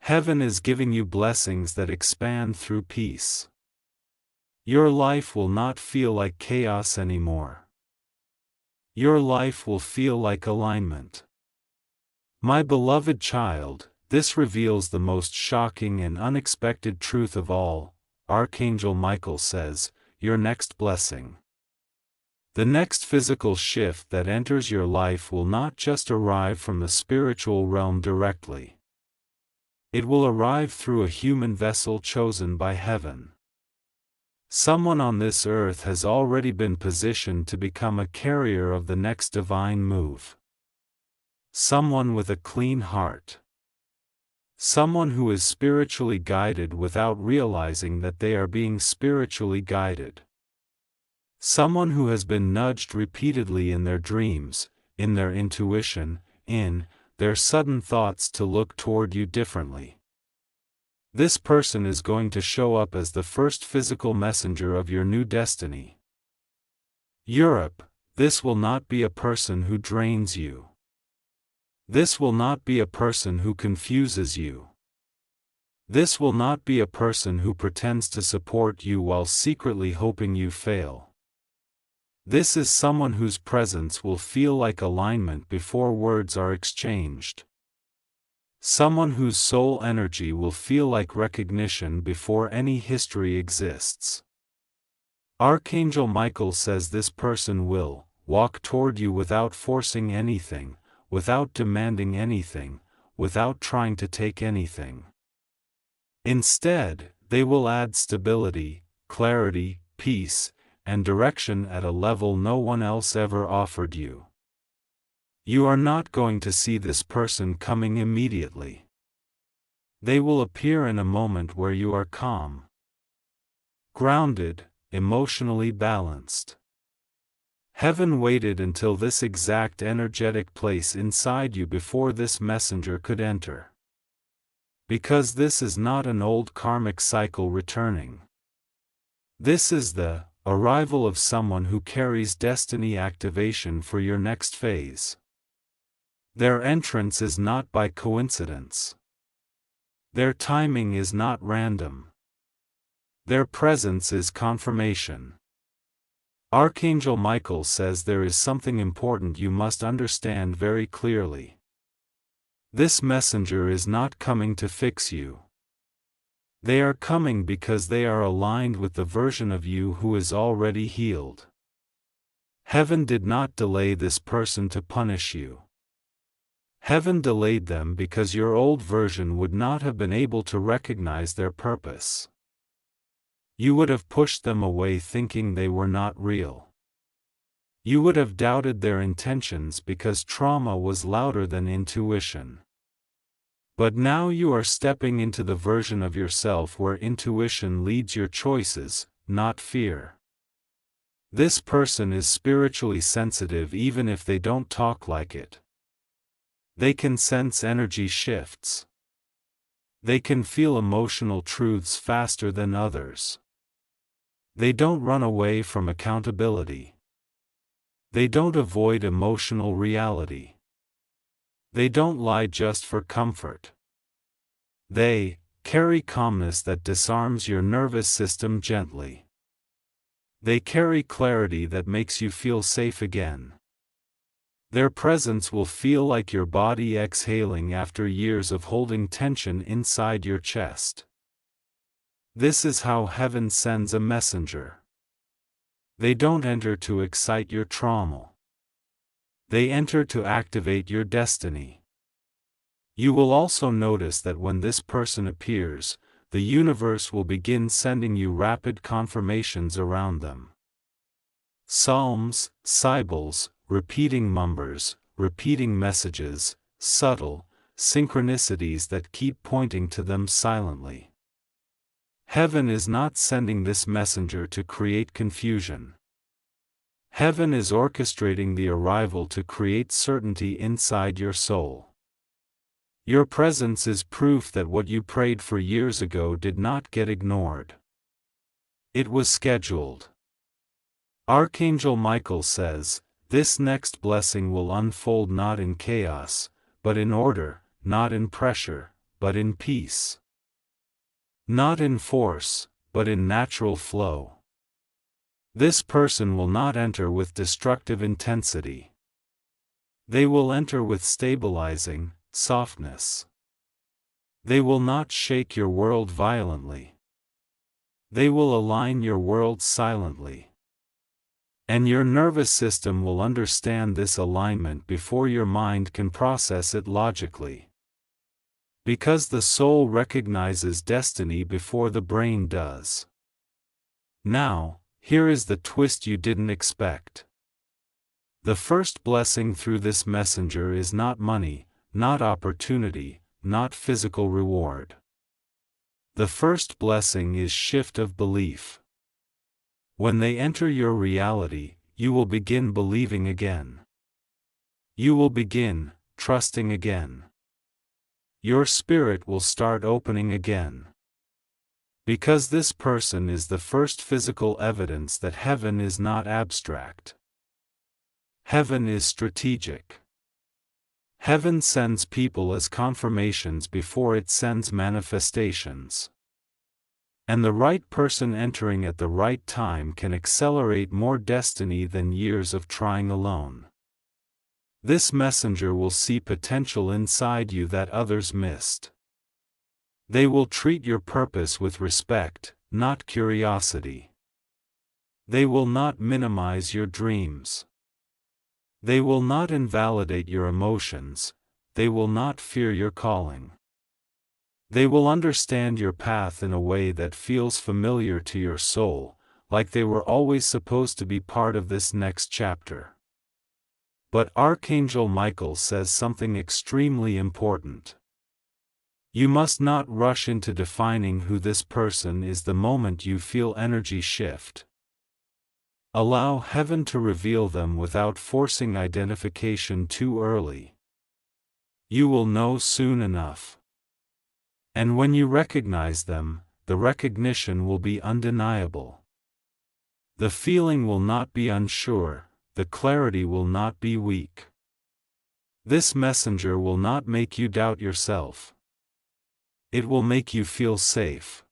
Heaven is giving you blessings that expand through peace. Your life will not feel like chaos anymore. Your life will feel like alignment. My beloved child, this reveals the most shocking and unexpected truth of all. Archangel Michael says, your next blessing. The next physical shift that enters your life will not just arrive from the spiritual realm directly. It will arrive through a human vessel chosen by heaven. Someone on this earth has already been positioned to become a carrier of the next divine move. Someone with a clean heart. Someone who is spiritually guided without realizing that they are being spiritually guided. Someone who has been nudged repeatedly in their dreams, in their intuition, in their sudden thoughts to look toward you differently. This person is going to show up as the first physical messenger of your new destiny. Europe, this will not be a person who drains you. This will not be a person who confuses you. This will not be a person who pretends to support you while secretly hoping you fail. This is someone whose presence will feel like alignment before words are exchanged. Someone whose soul energy will feel like recognition before any history exists. Archangel Michael says this person will walk toward you without forcing anything, without demanding anything, without trying to take anything. Instead, they will add stability, clarity, peace, and direction at a level no one else ever offered you. You are not going to see this person coming immediately. They will appear in a moment where you are calm, grounded, emotionally balanced. Heaven waited until this exact energetic place inside you before this messenger could enter. Because this is not an old karmic cycle returning. This is the arrival of someone who carries destiny activation for your next phase. Their entrance is not by coincidence. Their timing is not random. Their presence is confirmation. Archangel Michael says there is something important you must understand very clearly. This messenger is not coming to fix you. They are coming because they are aligned with the version of you who is already healed. Heaven did not delay this person to punish you. Heaven delayed them because your old version would not have been able to recognize their purpose. You would have pushed them away thinking they were not real. You would have doubted their intentions because trauma was louder than intuition. But now you are stepping into the version of yourself where intuition leads your choices, not fear. This person is spiritually sensitive even if they don't talk like it. They can sense energy shifts. They can feel emotional truths faster than others. They don't run away from accountability. They don't avoid emotional reality. They don't lie just for comfort. They carry calmness that disarms your nervous system gently. They carry clarity that makes you feel safe again. Their presence will feel like your body exhaling after years of holding tension inside your chest. This is how heaven sends a messenger. They don't enter to excite your trauma. They enter to activate your destiny. You will also notice that when this person appears, the universe will begin sending you rapid confirmations around them. Psalms, sibyls, repeating numbers, repeating messages, subtle synchronicities that keep pointing to them silently. Heaven is not sending this messenger to create confusion. Heaven is orchestrating the arrival to create certainty inside your soul. Your presence is proof that what you prayed for years ago did not get ignored. It was scheduled. Archangel Michael says, this next blessing will unfold not in chaos, but in order, not in pressure, but in peace. Not in force, but in natural flow. This person will not enter with destructive intensity. They will enter with stabilizing softness. They will not shake your world violently. They will align your world silently. And your nervous system will understand this alignment before your mind can process it logically. Because the soul recognizes destiny before the brain does. Now, here is the twist you didn't expect. The first blessing through this messenger is not money, not opportunity, not physical reward. The first blessing is shift of belief. When they enter your reality, you will begin believing again. You will begin trusting again. Your spirit will start opening again. Because this person is the first physical evidence that heaven is not abstract. Heaven is strategic. Heaven sends people as confirmations before it sends manifestations. And the right person entering at the right time can accelerate more destiny than years of trying alone. This messenger will see potential inside you that others missed. They will treat your purpose with respect, not curiosity. They will not minimize your dreams. They will not invalidate your emotions. They will not fear your calling. They will understand your path in a way that feels familiar to your soul, like they were always supposed to be part of this next chapter. But Archangel Michael says something extremely important. You must not rush into defining who this person is the moment you feel energy shift. Allow heaven to reveal them without forcing identification too early. You will know soon enough. And when you recognize them, the recognition will be undeniable. The feeling will not be unsure, the clarity will not be weak. This messenger will not make you doubt yourself. It will make you feel safe.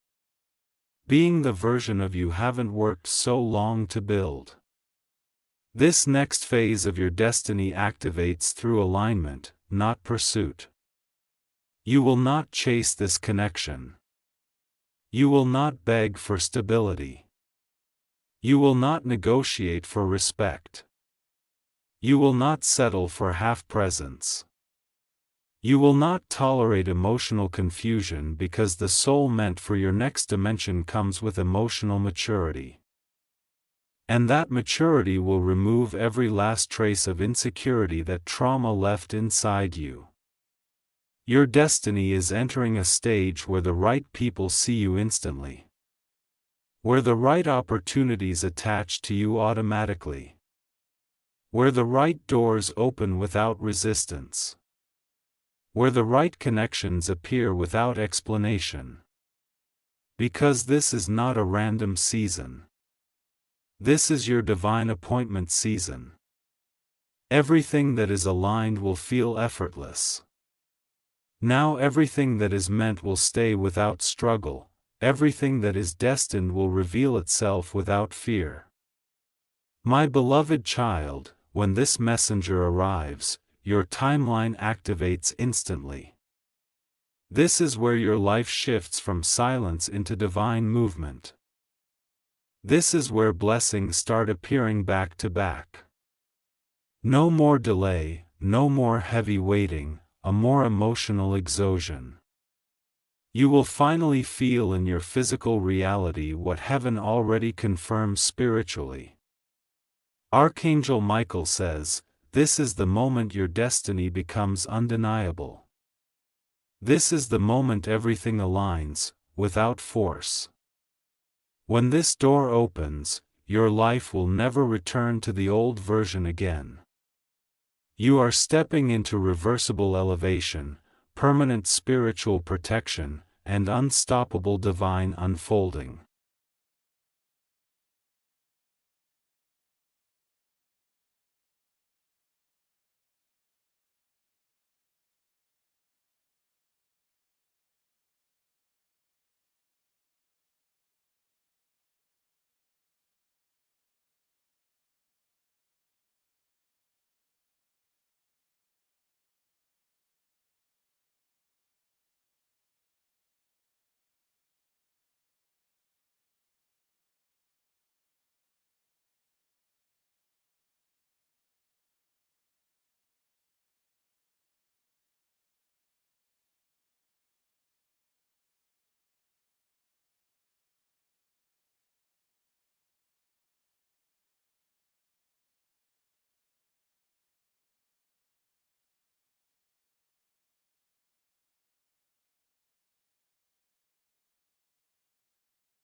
Being the version of you haven't worked so long to build. This next phase of your destiny activates through alignment, not pursuit. You will not chase this connection. You will not beg for stability. You will not negotiate for respect. You will not settle for half presence. You will not tolerate emotional confusion because the soul meant for your next dimension comes with emotional maturity. And that maturity will remove every last trace of insecurity that trauma left inside you. Your destiny is entering a stage where the right people see you instantly. Where the right opportunities attach to you automatically. Where the right doors open without resistance. Where the right connections appear without explanation. Because this is not a random season. This is your divine appointment season. Everything that is aligned will feel effortless. Now everything that is meant will stay without struggle, everything that is destined will reveal itself without fear. My beloved child, when this messenger arrives, your timeline activates instantly. This is where your life shifts from silence into divine movement. This is where blessings start appearing back to back. No more delay, no more heavy waiting, a more emotional exhaustion. You will finally feel in your physical reality what heaven already confirms spiritually. Archangel Michael says, this is the moment your destiny becomes undeniable. This is the moment everything aligns, without force. When this door opens, your life will never return to the old version again. You are stepping into reversible elevation, permanent spiritual protection, and unstoppable divine unfolding.